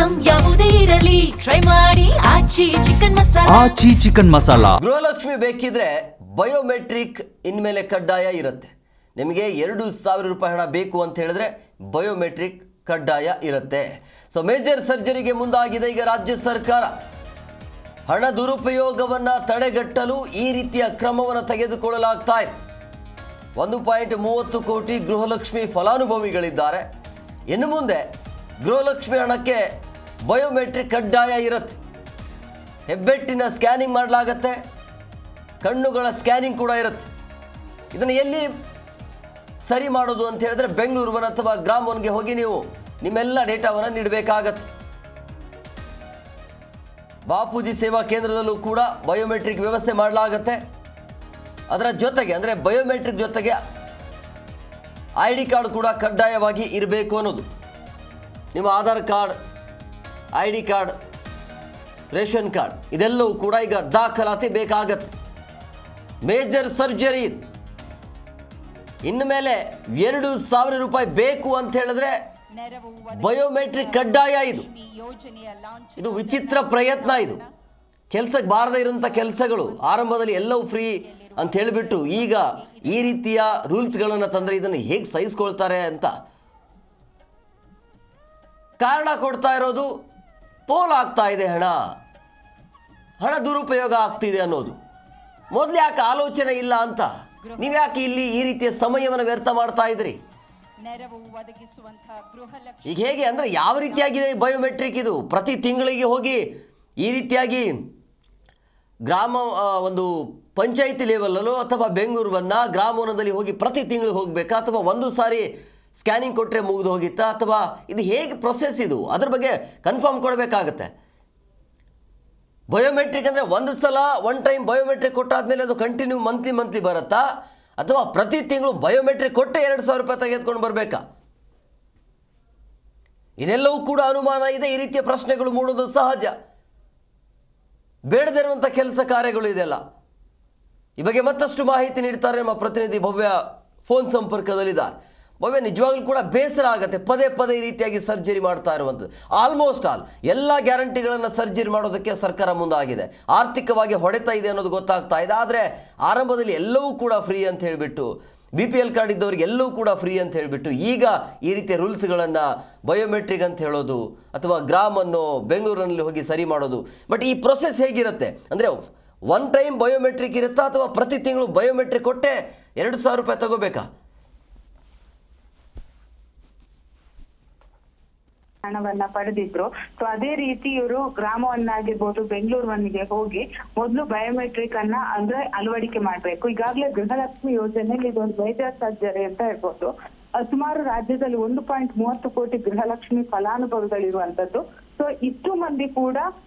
Item ಯಾವುದೇ ಇರಲಿ try ಮಾಡಿ ಆಚಿ ಚಿಕನ್ ಮಸಾಲಾ. ಗೃಹಲಕ್ಷ್ಮಿ ಬೇಕಿದ್ರೆ ಬಯೋಮೆಟ್ರಿಕ್ ಇನ್ಮೇಲೆ ಕಡ್ಡಾಯ ಇರುತ್ತೆ. ನಿಮಗೆ 2,000 ರೂಪಾಯಿ ಹಣ ಬೇಕು ಅಂತ ಹೇಳಿದ್ರೆ ಬಯೋಮೆಟ್ರಿಕ್ ಕಡ್ಡಾಯ ಇರುತ್ತೆ. ಸೊ ಮೇಜರ್ ಸರ್ಜರಿಗೆ ಮುಂದಾಗಿದೆ ಈಗ ರಾಜ್ಯ ಸರ್ಕಾರ. ಹಣ ದುರುಪಯೋಗವನ್ನು ತಡೆಗಟ್ಟಲು ಈ ರೀತಿಯ ಕ್ರಮವನ್ನು ತೆಗೆದುಕೊಳ್ಳಲಾಗ್ತಾ ಇದೆ. 1.30 ಕೋಟಿ ಗೃಹಲಕ್ಷ್ಮಿ ಫಲಾನುಭವಿಗಳಿದ್ದಾರೆ. ಇನ್ನು ಮುಂದೆ ಗೃಹಲಕ್ಷ್ಮಿ ಹಣಕ್ಕೆ ಬಯೋಮೆಟ್ರಿಕ್ ಕಡ್ಡಾಯ ಇರುತ್ತೆ. ಹೆಬ್ಬೆಟ್ಟಿನ ಸ್ಕ್ಯಾನಿಂಗ್ ಮಾಡಲಾಗತ್ತೆ, ಕಣ್ಣುಗಳ ಸ್ಕ್ಯಾನಿಂಗ್ ಕೂಡ ಇರುತ್ತೆ. ಇದನ್ನು ಎಲ್ಲಿ ಸರಿ ಮಾಡೋದು ಅಂತ ಹೇಳಿದ್ರೆ ಬೆಂಗಳೂರು ಒನ್ ಅಥವಾ ಗ್ರಾಮ್ ಒನ್ಗೆ ಹೋಗಿ ನೀವು ನಿಮ್ಮೆಲ್ಲ ಡೇಟಾವನ್ನು ನೀಡಬೇಕಾಗತ್ತೆ. ಬಾಪೂಜಿ ಸೇವಾ ಕೇಂದ್ರದಲ್ಲೂ ಕೂಡ ಬಯೋಮೆಟ್ರಿಕ್ ವ್ಯವಸ್ಥೆ ಮಾಡಲಾಗತ್ತೆ. ಅದರ ಜೊತೆಗೆ ಅಂದರೆ ಬಯೋಮೆಟ್ರಿಕ್ ಜೊತೆಗೆ ID ಕಾರ್ಡ್ ಕೂಡ ಕಡ್ಡಾಯವಾಗಿ ಇರಬೇಕು ಅನ್ನೋದು. ನಿಮ್ಮ Aadhaar card, ID card, ration card ಇದೆಲ್ಲವೂ ಕೂಡ ಈಗ ದಾಖಲಾತಿ ಬೇಕಾಗತ್ತೆ. ಮೇಜರ್ ಸರ್ಜರಿ ಇನ್ನು ಮೇಲೆ 2,000 ರೂಪಾಯಿ ಬೇಕು ಅಂತ ಹೇಳಿದ್ರೆ ಬಯೋಮೆಟ್ರಿಕ್ ಕಡ್ಡಾಯ. ಇದು ವಿಚಿತ್ರ ಪ್ರಯತ್ನ. ಇದು ಕೆಲಸಕ್ಕೆ ಬಾರದೇ ಇರುವಂಥ ಕೆಲಸಗಳು ಆರಂಭದಲ್ಲಿ ಎಲ್ಲವೂ ಫ್ರೀ ಅಂತ ಹೇಳಿಬಿಟ್ಟು ಈಗ ಈ ರೀತಿಯ ರೂಲ್ಸ್ಗಳನ್ನು ತಂದರೆ ಇದನ್ನು ಹೇಗೆ ಸಹಿಸ್ಕೊಳ್ತಾರೆ ಅಂತ ಕಾರಣ ಕೊಡ್ತಾ ಇರೋದು ಪೋಲ್ ಆಗ್ತಾ ಇದೆ. ಹಣ ದುರುಪಯೋಗ ಆಗ್ತಿದೆ ಅನ್ನೋದು. ಮೊದಲು ಯಾಕೆ ಆಲೋಚನೆ ಇಲ್ಲ ಅಂತ ನೀವ್ಯಾಕೆ ಇಲ್ಲಿ ಈ ರೀತಿಯ ಸಮಯವನ್ನು ವ್ಯರ್ಥ ಮಾಡ್ತಾ ಇದ್ರಿ? ಈಗ ಹೇಗೆ ಅಂದರೆ ಯಾವ ರೀತಿಯಾಗಿದೆ ಬಯೋಮೆಟ್ರಿಕ್? ಇದು ಪ್ರತಿ ತಿಂಗಳಿಗೆ ಹೋಗಿ ಈ ರೀತಿಯಾಗಿ ಗ್ರಾಮ ಒಂದು ಪಂಚಾಯಿತಿ ಲೆವೆಲಲ್ಲೋ ಅಥವಾ ಬೆಂಗಳೂರು ಬಂದ ಗ್ರಾಮವನದಲ್ಲಿ ಹೋಗಿ ಪ್ರತಿ ತಿಂಗಳು ಹೋಗಬೇಕಾ ಅಥವಾ ಒಂದು ಸಾರಿ ಸ್ಕ್ಯಾನಿಂಗ್ ಕೊಟ್ಟರೆ ಮುಗಿದು ಹೋಗಿತ್ತಾ ಅಥವಾ ಇದು ಹೇಗೆ ಪ್ರೊಸೆಸ್? ಇದು ಅದ್ರ ಬಗ್ಗೆ ಕನ್ಫರ್ಮ್ ಕೊಡಬೇಕಾಗತ್ತೆ. ಬಯೋಮೆಟ್ರಿಕ್ ಅಂದರೆ ಒಂದು ಸಲ ಒನ್ ಟೈಮ್ ಬಯೋಮೆಟ್ರಿಕ್ ಕೊಟ್ಟಾದ್ಮೇಲೆ ಅದು ಕಂಟಿನ್ಯೂ ಮಂತ್ಲಿ ಬರುತ್ತಾ ಅಥವಾ ಪ್ರತಿ ತಿಂಗಳು ಬಯೋಮೆಟ್ರಿಕ್ ಕೊಟ್ಟೆ 2,000 ರೂಪಾಯಿ ತೆಗೆದುಕೊಂಡು ಬರಬೇಕಾ? ಇದೆಲ್ಲವೂ ಕೂಡ ಅನುಮಾನ ಇದೆ. ಈ ರೀತಿಯ ಪ್ರಶ್ನೆಗಳು ಮೂಡೋದು ಸಹಜ. ಬೇಡದಿರುವಂಥ ಕೆಲಸ ಕಾರ್ಯಗಳು ಇದೆಲ್ಲ. ಈ ಬಗ್ಗೆ ಮತ್ತಷ್ಟು ಮಾಹಿತಿ ನೀಡ್ತಾರೆ ನಮ್ಮ ಪ್ರತಿನಿಧಿ ಭವ್ಯ ಫೋನ್ ಸಂಪರ್ಕದಲ್ಲಿದ್ದಾರೆ. ಭವ್ಯ, ನಿಜವಾಗ್ಲೂ ಕೂಡ ಬೇಸರ ಆಗುತ್ತೆ ಪದೇ ಈ ರೀತಿಯಾಗಿ ಸರ್ಜರಿ ಮಾಡ್ತಾ ಇರುವಂಥದ್ದು. ಆಲ್ಮೋಸ್ಟ್ ಎಲ್ಲ ಗ್ಯಾರಂಟಿಗಳನ್ನು ಸರ್ಜರಿ ಮಾಡೋದಕ್ಕೆ ಸರ್ಕಾರ ಮುಂದಾಗಿದೆ. ಆರ್ಥಿಕವಾಗಿ ಹೊಡೆತಾ ಇದೆ ಅನ್ನೋದು ಗೊತ್ತಾಗ್ತಾ ಇದೆ. ಆದರೆ ಆರಂಭದಲ್ಲಿ ಎಲ್ಲವೂ ಕೂಡ ಫ್ರೀ ಅಂತ ಹೇಳಿಬಿಟ್ಟು BPL ಕಾರ್ಡ್ ಇದ್ದವರಿಗೆ ಎಲ್ಲವೂ ಕೂಡ ಫ್ರೀ ಅಂತ ಹೇಳಿಬಿಟ್ಟು ಈಗ ಈ ರೀತಿಯ ರೂಲ್ಸ್ಗಳನ್ನು ಬಯೋಮೆಟ್ರಿಕ್ ಅಂತ ಹೇಳೋದು ಅಥವಾ ಗ್ರಾಮ್ ಅನ್ನೋ ಬೆಂಗಳೂರಿನಲ್ಲಿ ಹೋಗಿ ಸರಿ ಮಾಡೋದು. ಬಟ್ ಈ ಪ್ರೊಸೆಸ್ ಹೇಗಿರುತ್ತೆ ಅಂದರೆ ಒನ್ ಟೈಮ್ ಬಯೋಮೆಟ್ರಿಕ್ ಇರುತ್ತಾ ಅಥವಾ ಪ್ರತಿ ತಿಂಗಳು ಬಯೋಮೆಟ್ರಿಕ್ ಕೊಟ್ಟೆ 2,000 ರೂಪಾಯಿ ತಗೋಬೇಕಾ? ಹಣವನ್ನ ಪಡೆದಿದ್ರು. ಸೊ ಅದೇ ರೀತಿ ಇವರು ಗ್ರಾಮವನ್ನಾಗಿರ್ಬೋದು ಬೆಂಗಳೂರು ಒನ್ಗೆ ಹೋಗಿ ಮೊದಲು ಬಯೋಮೆಟ್ರಿಕ್ ಅನ್ನ ಅಂದ್ರೆ ಅಳವಡಿಕೆ ಮಾಡ್ಬೇಕು. ಈಗಾಗಲೇ ಗೃಹಲಕ್ಷ್ಮಿ ಯೋಜನೆಯಲ್ಲಿ ಇದೊಂದು ಮೇಜರ್ ಸರ್ಜರಿ ಅಂತ ಹೇಳ್ಬೋದು. ಸುಮಾರು ರಾಜ್ಯದಲ್ಲಿ 1.30 ಕೋಟಿ ಗೃಹಲಕ್ಷ್ಮಿ ಫಲಾನುಭವಿಗಳಿರುವಂತದ್ದು. ಸೊ ಇಷ್ಟು ಮಂದಿ ಕೂಡ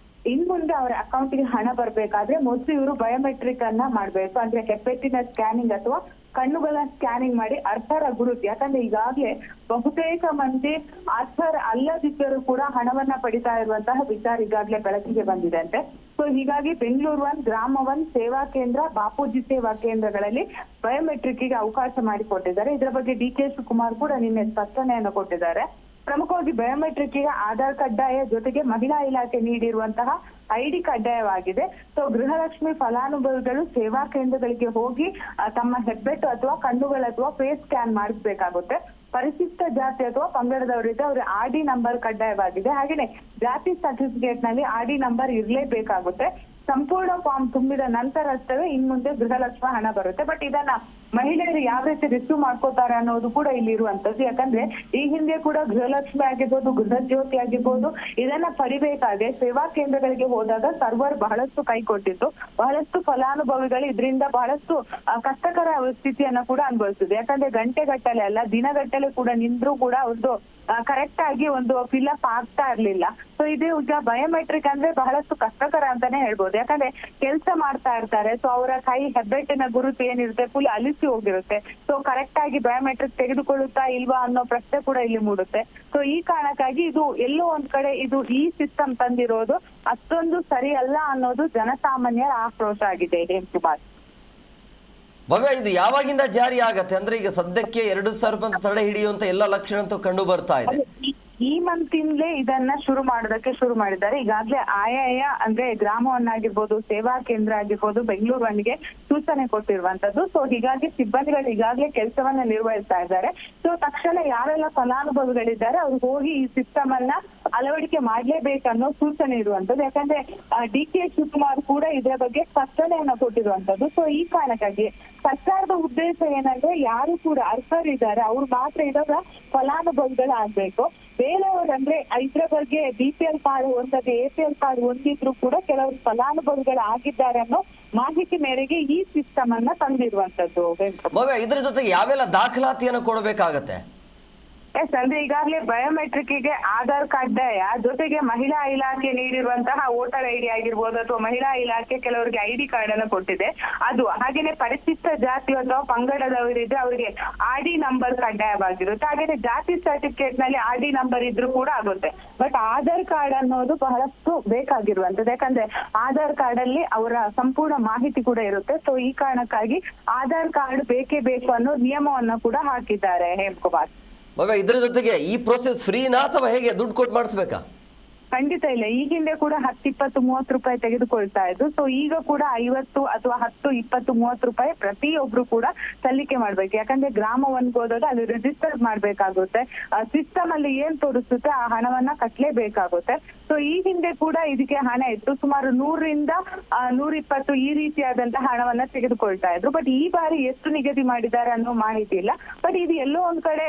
ಇನ್ ಮುಂದೆ ಅವರ ಅಕೌಂಟ್ಗೆ ಹಣ ಬರ್ಬೇಕಾದ್ರೆ ಮೊದಲು ಇವರು ಬಯೋಮೆಟ್ರಿಕ್ ಅನ್ನ ಮಾಡ್ಬೇಕು. ಅಂದ್ರೆ ಹೆಬ್ಬೆಟ್ಟಿನ ಸ್ಕ್ಯಾನಿಂಗ್ ಅಥವಾ ಕಣ್ಣುಗಳ ಸ್ಕ್ಯಾನಿಂಗ್ ಮಾಡಿ ಅರ್ಹರ ಗುರುತು. ಯಾಕಂದ್ರೆ ಈಗಾಗಲೇ ಬಹುತೇಕ ಮಂದಿ ಅರ್ಹರ ಅಲ್ಲದಿದ್ದರೂ ಕೂಡ ಹಣವನ್ನ ಪಡಿತಾ ಇರುವಂತಹ ವಿಚಾರ ಈಗಾಗಲೇ ಬೆಳಕಿಗೆ ಬಂದಿದೆ ಅಂತೆ. ಸೊ ಹೀಗಾಗಿ ಬೆಂಗಳೂರು ಒನ್, ಗ್ರಾಮ ಒನ್ ಸೇವಾ ಕೇಂದ್ರ, ಬಾಪೂಜಿ ಸೇವಾ ಕೇಂದ್ರಗಳಲ್ಲಿ ಬಯೋಮೆಟ್ರಿಕ್ ಗೆ ಅವಕಾಶ ಮಾಡಿಕೊಟ್ಟಿದ್ದಾರೆ. ಇದರ ಬಗ್ಗೆ DK ಶಿವಕುಮಾರ್ ಕೂಡ ನಿನ್ನೆ ಸ್ಪಷ್ಟನೆಯನ್ನು ಕೊಟ್ಟಿದ್ದಾರೆ. ಪ್ರಮುಖವಾಗಿ ಬಯೋಮೆಟ್ರಿಕ್ ಗೆ ಆಧಾರ್ ಕಡ್ಡಾಯ, ಜೊತೆಗೆ ಮಹಿಳಾ ಇಲಾಖೆ ನೀಡಿರುವಂತಹ ID ಕಡ್ಡಾಯವಾಗಿದೆ. ಸೊ ಗೃಹಲಕ್ಷ್ಮಿ ಫಲಾನುಭವಿಗಳು ಸೇವಾ ಕೇಂದ್ರಗಳಿಗೆ ಹೋಗಿ ತಮ್ಮ ಹೆಬ್ಬೆಟ್ಟು ಅಥವಾ ಕಣ್ಣುಗಳ ಅಥವಾ ಫೇಸ್ ಸ್ಕ್ಯಾನ್ ಮಾಡಿಸ್ಬೇಕಾಗುತ್ತೆ. ಪರಿಶಿಷ್ಟ ಜಾತಿ ಅಥವಾ ಪಂಗಡದವರಿದ್ದರೆ ಅವರ RD ನಂಬರ್ ಕಡ್ಡಾಯವಾಗಿದೆ. ಹಾಗೇನೆ ಜಾತಿ ಸರ್ಟಿಫಿಕೇಟ್ ನಲ್ಲಿ RD ನಂಬರ್ ಇರ್ಲೇಬೇಕಾಗುತ್ತೆ. ಸಂಪೂರ್ಣ ಫಾರ್ಮ್ ತುಂಬಿದ ನಂತರ ಅಷ್ಟೇ ಇನ್ ಮುಂದೆ ಗೃಹಲಕ್ಷ್ಮಿ ಹಣ ಬರುತ್ತೆ. ಬಟ್ ಇದನ್ನ ಮಹಿಳೆಯರು ಯಾವ ರೀತಿ ರಿಸೀವ್ ಮಾಡ್ಕೋತಾರೆ ಅನ್ನೋದು ಕೂಡ ಇಲ್ಲಿ ಇರುವಂತದ್ದು. ಯಾಕಂದ್ರೆ ಈ ಹಿಂದೆ ಕೂಡ ಗೃಹಲಕ್ಷ್ಮಿ ಆಗಿರ್ಬೋದು, ಗೃಹ ಜ್ಯೋತಿ ಆಗಿರ್ಬೋದು, ಇದನ್ನ ಪಡಿಬೇಕಾದ್ರೆ ಸೇವಾ ಕೇಂದ್ರಗಳಿಗೆ ಹೋದಾಗ ಸರ್ವರ್ ಬಹಳಷ್ಟು ಕೈ ಕೊಟ್ಟಿತ್ತು. ಬಹಳಷ್ಟು ಫಲಾನುಭವಿಗಳು ಇದರಿಂದ ಬಹಳಷ್ಟು ಕಷ್ಟಕರ ಸ್ಥಿತಿಯನ್ನ ಕೂಡ ಅನುಭವಿಸಿದೆ. ಯಾಕಂದ್ರೆ ಗಂಟೆಗಟ್ಟಲೆ ಅಲ್ಲ, ದಿನಗಟ್ಟಲೆ ಕೂಡ ನಿಂತ್ರೂ ಕೂಡ ಅವ್ರದ್ದು ಕರೆಕ್ಟ್ ಆಗಿ ಒಂದು ಫಿಲ್ಅಪ್ ಆಗ್ತಾ ಇರ್ಲಿಲ್ಲ. ಸೊ ಇದು ಈಗ ಬಯೋಮೆಟ್ರಿಕ್ ಅಂದ್ರೆ ಬಹಳಷ್ಟು ಕಷ್ಟಕರ ಅಂತಾನೆ ಹೇಳ್ಬೋದು. ಯಾಕಂದ್ರೆ ಕೆಲಸ ಮಾಡ್ತಾ ಇರ್ತಾರೆ. ಸೊ ಅವರ ಕೈ ಹೆಬ್ಬೆಟ್ಟಿನ ಗುರುತು ಏನಿರುತ್ತೆ ಫುಲ್ ಅಲಿಸಿ ಹೋಗಿರುತ್ತೆ. ಸೊ ಕರೆಕ್ಟ್ ಆಗಿ ಬಯೋಮೆಟ್ರಿಕ್ ತೆಗೆದುಕೊಳ್ಳುತ್ತಾ ಇಲ್ವಾ ಅನ್ನೋ ಪ್ರಶ್ನೆ ಕೂಡ ಇಲ್ಲಿ ಮೂಡುತ್ತೆ. ಸೊ ಈ ಕಾರಣಕ್ಕಾಗಿ ಇದು ಎಲ್ಲೋ ಒಂದ್ ಕಡೆ ಇದು ಈ ಸಿಸ್ಟಮ್ ತಂದಿರೋದು ಅಷ್ಟೊಂದು ಸರಿ ಅಲ್ಲ ಅನ್ನೋದು ಜನಸಾಮಾನ್ಯರ ಆಕ್ರೋಶ ಆಗಿದೆ. ಹೇಮಕುಮಾರ್, ಭವ್ಯ, ಇದು ಯಾವಾಗಿಂದ ಜಾರಿ ಆಗತ್ತೆ? ಅಂದ್ರೆ ಈಗ ಸದ್ಯಕ್ಕೆ 2,000 ರೂಪಾಯಿ ತಡೆ ಹಿಡಿಯುವಂತ ಎಲ್ಲ ಲಕ್ಷಣ ಅಂತೂ ಕಂಡು ಬರ್ತಾ ಇದೆ. ಈ ಮಂತ್ ಇಂದಲೇ ಇದನ್ನ ಶುರು ಮಾಡಿದ್ದಾರೆ. ಈಗಾಗಲೇ ಆಯಾಯ ಅಂದ್ರೆ ಗ್ರಾಮವನ್ನಾಗಿರ್ಬೋದು, ಸೇವಾ ಕೇಂದ್ರ ಆಗಿರ್ಬೋದು, ಬೆಂಗಳೂರು ಒನ್ಗೆ ಸೂಚನೆ ಕೊಟ್ಟಿರುವಂತದ್ದು. ಸೊ ಹೀಗಾಗಿ ಸಿಬ್ಬಂದಿಗಳು ಈಗಾಗಲೇ ಕೆಲಸವನ್ನ ನಿರ್ವಹಿಸ್ತಾ ಇದ್ದಾರೆ. ಸೊ ತಕ್ಷಣ ಯಾರೆಲ್ಲ ಫಲಾನುಭವಿಗಳಿದ್ದಾರೆ ಅವ್ರು ಹೋಗಿ ಈ ಸಿಸ್ಟಮ್ ಅನ್ನ ಅಳವಡಿಕೆ ಮಾಡ್ಲೇಬೇಕನ್ನೋ ಸೂಚನೆ ಇರುವಂತದ್ದು. ಯಾಕಂದ್ರೆ DK ಶಿವಕುಮಾರ್ ಕೂಡ ಇದರ ಬಗ್ಗೆ ಸ್ಪಷ್ಟನೆಯನ್ನ ಕೊಟ್ಟಿರುವಂತದ್ದು. ಸೊ ಈ ಕಾರಣಕ್ಕಾಗಿ ಸರ್ಕಾರದ ಉದ್ದೇಶ ಏನಂದ್ರೆ ಯಾರು ಕೂಡ ಅರ್ಹರಿದ್ದಾರೆ ಅವ್ರು ಮಾತ್ರ ಇವಾಗ ಫಲಾನುಭವಿಗಳಾಗ್ಬೇಕು. ಬೇರೆಯವ್ರಂದ್ರೆ ಇದ್ರ ಬಗ್ಗೆ BPL ಕಾರ್ಡ್ ಹೊಂದದೆ APL ಕಾರ್ಡ್ ಹೊಂದಿದ್ರು ಕೂಡ ಕೆಲವರು ಫಲಾನುಭವಿಗಳಾಗಿದ್ದಾರೆ ಅನ್ನೋ ಮಾಹಿತಿ ಮೇರೆಗೆ ಈ ಸಿಸ್ಟಮ್ ಅನ್ನ ತಂದಿರುವಂತದ್ದು. ಇದ್ರ ಜೊತೆಗೆ ಯಾವೆಲ್ಲ ದಾಖಲಾತಿಯನ್ನು ಕೊಡಬೇಕಾಗತ್ತೆ? ಎಸ್, ಅಂದ್ರೆ ಈಗಾಗಲೇ ಬಯೋಮೆಟ್ರಿಕ್ ಗೆ ಆಧಾರ್ ಕಡ್ಡಾಯ, ಜೊತೆಗೆ ಮಹಿಳಾ ಇಲಾಖೆ ನೀಡಿರುವಂತಹ ವೋಟರ್ ID ಆಗಿರ್ಬೋದು ಅಥವಾ ಮಹಿಳಾ ಇಲಾಖೆ ಕೆಲವರಿಗೆ ID ಕಾರ್ಡ್ ಅನ್ನು ಕೊಟ್ಟಿದೆ ಅದು. ಹಾಗೇನೆ ಪರಿಶಿಷ್ಟ ಜಾತಿ ಅಥವಾ ಪಂಗಡದವರಿದ್ರೆ ಅವರಿಗೆ RD ನಂಬರ್ ಕಡ್ಡಾಯವಾಗಿರುತ್ತೆ. ಹಾಗೇನೆ ಜಾತಿ ಸರ್ಟಿಫಿಕೇಟ್ ನಲ್ಲಿ RD ನಂಬರ್ ಇದ್ರೂ ಕೂಡ ಆಗುತ್ತೆ. ಬಟ್ ಆಧಾರ್ ಕಾರ್ಡ್ ಅನ್ನೋದು ಬಹಳಷ್ಟು ಬೇಕಾಗಿರುವಂತದ್ದು. ಯಾಕಂದ್ರೆ ಆಧಾರ್ ಕಾರ್ಡ್ ಅಲ್ಲಿ ಅವರ ಸಂಪೂರ್ಣ ಮಾಹಿತಿ ಕೂಡ ಇರುತ್ತೆ. ಸೊ ಈ ಕಾರಣಕ್ಕಾಗಿ ಆಧಾರ್ ಕಾರ್ಡ್ ಬೇಕೇ ಬೇಕು ಅನ್ನೋ ನಿಯಮವನ್ನ ಕೂಡ ಹಾಕಿದ್ದಾರೆ ಹೇಮಕುಮಾರ್. ಇದ್ರ ಜೊತೆಗೆ ಈ ಪ್ರೋಸೆಸ್ ಫ್ರೀನಾ ಅಥವಾ ಹೇಗೆ, ದುಡ್ಡು ಕೊಟ್ಟು ಮಾಡಿಸ್ಬೇಕಾ? ಖಂಡಿತ ಇಲ್ಲ. ಈ ಹಿಂದೆ ಕೂಡ 10, 20, 30 ರೂಪಾಯಿ ತೆಗೆದುಕೊಳ್ತಾ ಇದ್ದು. ಸೊ ಈಗ ಕೂಡ 50 ಅಥವಾ 10, 20, 30 ರೂಪಾಯಿ ಪ್ರತಿಯೊಬ್ರು ಕೂಡ ಸಲ್ಲಿಕೆ ಮಾಡ್ಬೇಕು. ಯಾಕಂದ್ರೆ ಗ್ರಾಮ ಒನ್ಗೆ ಹೋದಾಗ ಅಲ್ಲಿ ರಿಜಿಸ್ಟರ್ ಮಾಡ್ಬೇಕಾಗುತ್ತೆ. ಸಿಸ್ಟಮ್ ಅಲ್ಲಿ ಏನ್ ತೋರಿಸುತ್ತೆ ಆ ಹಣವನ್ನ ಕಟ್ಲೇಬೇಕಾಗುತ್ತೆ. ಸೊ ಈ ಹಿಂದೆ ಕೂಡ ಇದಕ್ಕೆ ಹಣ ಇತ್ತು, ಸುಮಾರು 100 ರಿಂದ 120 ಈ ರೀತಿಯಾದಂತಹ ಹಣವನ್ನ ತೆಗೆದುಕೊಳ್ತಾ ಇದ್ರು. ಬಟ್ ಈ ಬಾರಿ ಎಷ್ಟು ನಿಗದಿ ಮಾಡಿದ್ದಾರೆ ಅನ್ನೋ ಮಾಹಿತಿ ಇಲ್ಲ. ಬಟ್ ಇದು ಎಲ್ಲೋ ಒಂದ್ ಕಡೆ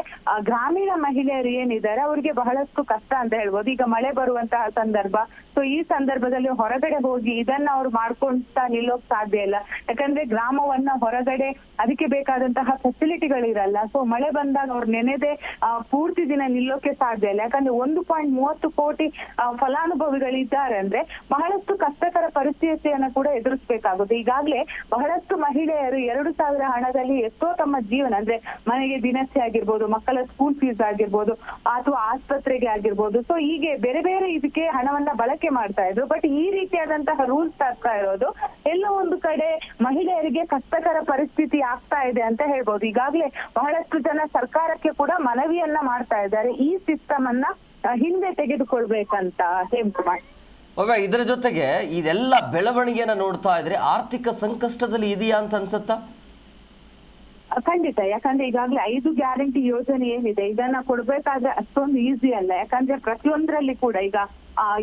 ಗ್ರಾಮೀಣ ಮಹಿಳೆಯರು ಏನಿದ್ದಾರೆ ಅವ್ರಿಗೆ ಬಹಳಷ್ಟು ಕಷ್ಟ ಅಂತ ಹೇಳ್ಬೋದು. ಈಗ ಮಳೆ ಬರುವಂತಹ ಸಂದರ್ಭ. ಸೊ ಈ ಸಂದರ್ಭದಲ್ಲಿ ಹೊರಗಡೆ ಹೋಗಿ ಇದನ್ನ ಅವ್ರು ಮಾಡ್ಕೊಂತ ನಿಲ್ಲೋಕ್ ಸಾಧ್ಯ ಇಲ್ಲ. ಯಾಕಂದ್ರೆ ಗ್ರಾಮವನ್ನ ಹೊರಗಡೆ ಅದಕ್ಕೆ ಬೇಕಾದಂತಹ ಫೆಸಿಲಿಟಿಗಳಿರಲ್ಲ. ಸೊ ಮಳೆ ಬಂದಾಗ ಅವ್ರು ನೆನೆದೆ ಪೂರ್ತಿ ದಿನ ನಿಲ್ಲೋಕೆ ಸಾಧ್ಯ ಇಲ್ಲ. ಯಾಕಂದ್ರೆ 1.30 ಕೋಟಿ ಫಲಾನುಭವಿಗಳಿದ್ದಾರೆ ಅಂದ್ರೆ ಬಹಳಷ್ಟು ಕಷ್ಟಕರ ಪರಿಸ್ಥಿತಿಯನ್ನ ಕೂಡ ಎದುರಿಸಬೇಕಾಗುತ್ತೆ. ಈಗಾಗಲೇ ಬಹಳಷ್ಟು ಮಹಿಳೆಯರು 2,000 ಹಣದಲ್ಲಿ ಎಷ್ಟೋ ತಮ್ಮ ಜೀವನ ಅಂದ್ರೆ ಮನೆಗೆ ದಿನಸಿ ಆಗಿರ್ಬೋದು, ಮಕ್ಕಳ ಸ್ಕೂಲ್ ಫೀಸ್ ಆಗಿರ್ಬೋದು ಅಥವಾ ಆಸ್ಪತ್ರೆಗೆ ಆಗಿರ್ಬೋದು, ಸೊ ಹೀಗೆ ಬೇರೆ ಬೇರೆ ಇದಕ್ಕೆ ಹಣವನ್ನ ಬಳಕೆ ಮಾಡ್ತಾ ಇದ್ರು. ಬಟ್ ಈ ರೀತಿಯಾದಂತಹ ರೂಲ್ಸ್ ತರ್ತಾ ಇರೋದು ಎಲ್ಲೋ ಒಂದು ಕಡೆ ಮಹಿಳೆಯರಿಗೆ ಕಷ್ಟಕರ ಪರಿಸ್ಥಿತಿ ಆಗ್ತಾ ಇದೆ ಅಂತ ಹೇಳ್ಬೋದು. ಈಗಾಗಲೇ ಬಹಳಷ್ಟು ಜನ ಸರ್ಕಾರಕ್ಕೆ ಕೂಡ ಮನವಿಯನ್ನ ಮಾಡ್ತಾ ಇದ್ದಾರೆ ಈ ಸಿಸ್ಟಮ್ ಅನ್ನ ಹಿಂದೆ ತೆಗೆದುಕೊಳ್ಬೇಕಂತ ಹೇಮಕುಮಾರ್. ಇದರ ಜೊತೆಗೆ ಇದೆಲ್ಲ ಬೆಳವಣಿಗೆಯನ್ನ ನೋಡ್ತಾ ಇದ್ರೆ ಆರ್ಥಿಕ ಸಂಕಷ್ಟದಲ್ಲಿ ಇದೆಯಾ ಅಂತ ಅನ್ಸುತ್ತಾ? ಖಂಡಿತ. ಯಾಕಂದ್ರೆ ಈಗಾಗಲೇ 5 ಗ್ಯಾರಂಟಿ ಯೋಜನೆ ಏನಿದೆ ಇದನ್ನ ಕೊಡ್ಬೇಕಾದ್ರೆ ಅಷ್ಟೊಂದು ಈಸಿ ಅಲ್ಲ. ಯಾಕಂದ್ರೆ ಪ್ರತಿಯೊಂದರಲ್ಲಿ ಕೂಡ ಈಗ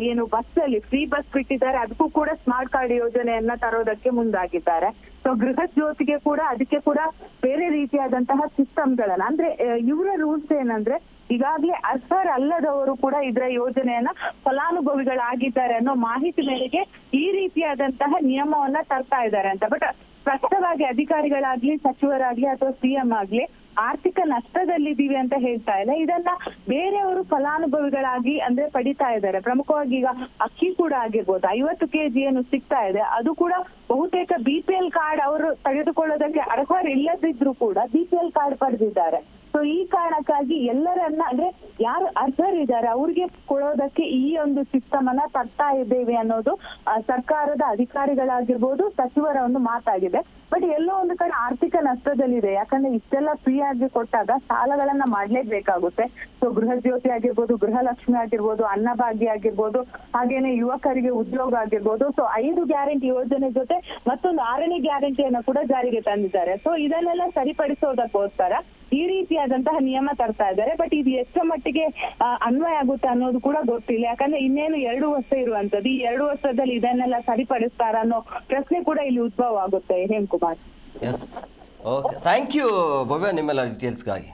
ಏನು ಬಸ್ ಅಲ್ಲಿ ಫ್ರೀ ಬಸ್ ಬಿಟ್ಟಿದ್ದಾರೆ, ಅದಕ್ಕೂ ಕೂಡ ಸ್ಮಾರ್ಟ್ ಕಾರ್ಡ್ ಯೋಜನೆಯನ್ನ ತರೋದಕ್ಕೆ ಮುಂದಾಗಿದ್ದಾರೆ. ಸೊ ಗೃಹ ಜ್ಯೋತಿಗೆ ಕೂಡ ಅದಕ್ಕೆ ಕೂಡ ಬೇರೆ ರೀತಿಯಾದಂತಹ ಸಿಸ್ಟಮ್ಗಳನ್ನ ಅಂದ್ರೆ ಇವರ ರೂಲ್ಸ್ ಏನಂದ್ರೆ ಈಗಾಗಲೇ ಅರ್ಹರಲ್ಲದವರು ಕೂಡ ಇದರ ಯೋಜನೆಯನ್ನ ಫಲಾನುಭವಿಗಳಾಗಿದ್ದಾರೆ ಅನ್ನೋ ಮಾಹಿತಿ ಮೇರೆಗೆ ಈ ರೀತಿಯಾದಂತಹ ನಿಯಮವನ್ನ ತರ್ತಾ ಇದ್ದಾರೆ ಅಂತ. ಬಟ್ ಸ್ಪಷ್ಟವಾಗಿ ಅಧಿಕಾರಿಗಳಾಗ್ಲಿ, ಸಚಿವರಾಗ್ಲಿ ಅಥವಾ CM ಆಗ್ಲಿ ಆರ್ಥಿಕ ನಷ್ಟದಲ್ಲಿದ್ದೀವಿ ಅಂತ ಹೇಳ್ತಾ ಇಲ್ಲ. ಇದನ್ನ ಬೇರೆಯವರು ಫಲಾನುಭವಿಗಳಾಗಿ ಅಂದ್ರೆ ಪಡಿತಾ ಇದ್ದಾರೆ. ಪ್ರಮುಖವಾಗಿ ಈಗ ಅಕ್ಕಿ ಕೂಡ ಆಗಿರ್ಬೋದು, 50 kg ಏನು ಸಿಗ್ತಾ ಇದೆ ಅದು ಕೂಡ ಬಹುತೇಕ BPL ಕಾರ್ಡ್ ಅವರು ತೆಗೆದುಕೊಳ್ಳೋದಕ್ಕೆ ಅರ್ಹರಿಲ್ಲದಿದ್ರು ಕೂಡ BPL ಕಾರ್ಡ್ ಪಡೆದಿದ್ದಾರೆ. ಸೊ ಈ ಕಾರಣಕ್ಕಾಗಿ ಎಲ್ಲರನ್ನ ಅಂದ್ರೆ ಯಾರು ಅರ್ಹರಿದ್ದಾರೆ ಅವ್ರಿಗೆ ಕೊಡೋದಕ್ಕೆ ಈ ಒಂದು ಸಿಸ್ಟಮ್ ಅನ್ನ ತರ್ತಾ ಇದ್ದೇವೆ ಅನ್ನೋದು ಸರ್ಕಾರದ ಅಧಿಕಾರಿಗಳಾಗಿರ್ಬೋದು, ಸಚಿವರ ಒಂದು ಮಾತಾಗಿದೆ. ಬಟ್ ಎಲ್ಲೋ ಒಂದು ಕಡೆ ಆರ್ಥಿಕ ನಷ್ಟದಲ್ಲಿದೆ. ಯಾಕಂದ್ರೆ ಇಷ್ಟೆಲ್ಲ ಫ್ರೀ ಆಗಿ ಕೊಟ್ಟಾಗ ಸಾಲಗಳನ್ನ ಮಾಡ್ಲೇಬೇಕಾಗುತ್ತೆ. ಸೊ ಗೃಹ ಜ್ಯೋತಿ ಆಗಿರ್ಬೋದು, ಗೃಹಲಕ್ಷ್ಮಿ ಆಗಿರ್ಬೋದು, ಅನ್ನಭಾಗ್ಯ ಆಗಿರ್ಬೋದು, ಹಾಗೇನೆ ಯುವಕರಿಗೆ ಉದ್ಯೋಗ ಆಗಿರ್ಬೋದು. ಸೊ 5 ಗ್ಯಾರಂಟಿ ಯೋಜನೆ ಜೊತೆ ಮತ್ತೊಂದು 6ನೇ ಗ್ಯಾರಂಟಿಯನ್ನ ಕೂಡ ಜಾರಿಗೆ ತಂದಿದ್ದಾರೆ. ಸೊ ಇದನ್ನೆಲ್ಲ ಸರಿಪಡಿಸೋದಕ್ಕೋಸ್ಕರ ಈ ರೀತಿಯಾದಂತಹ ನಿಯಮ ತರ್ತಾ ಇದ್ದಾರೆ. ಬಟ್ ಇದು ಎಷ್ಟು ಮಟ್ಟಿಗೆ ಅನ್ವಯ ಆಗುತ್ತೆ ಅನ್ನೋದು ಕೂಡ ಗೊತ್ತಿಲ್ಲ. ಯಾಕಂದ್ರೆ ಇನ್ನೇನು 2 ವರ್ಷ ಇರುವಂತದ್ದು. ಈ 2 ವರ್ಷದಲ್ಲಿ ಇದನ್ನೆಲ್ಲ ಸರಿಪಡಿಸ್ತಾರ ಅನ್ನೋ ಪ್ರಶ್ನೆ ಕೂಡ ಇಲ್ಲಿ ಉದ್ಭವ ಆಗುತ್ತೆ Hemakumar. Yes, okay, thank you Bhavya ನಿಮ್ಮೆಲ್ಲ ಡೀಟೇಲ್ಸ್ಗಾಗಿ.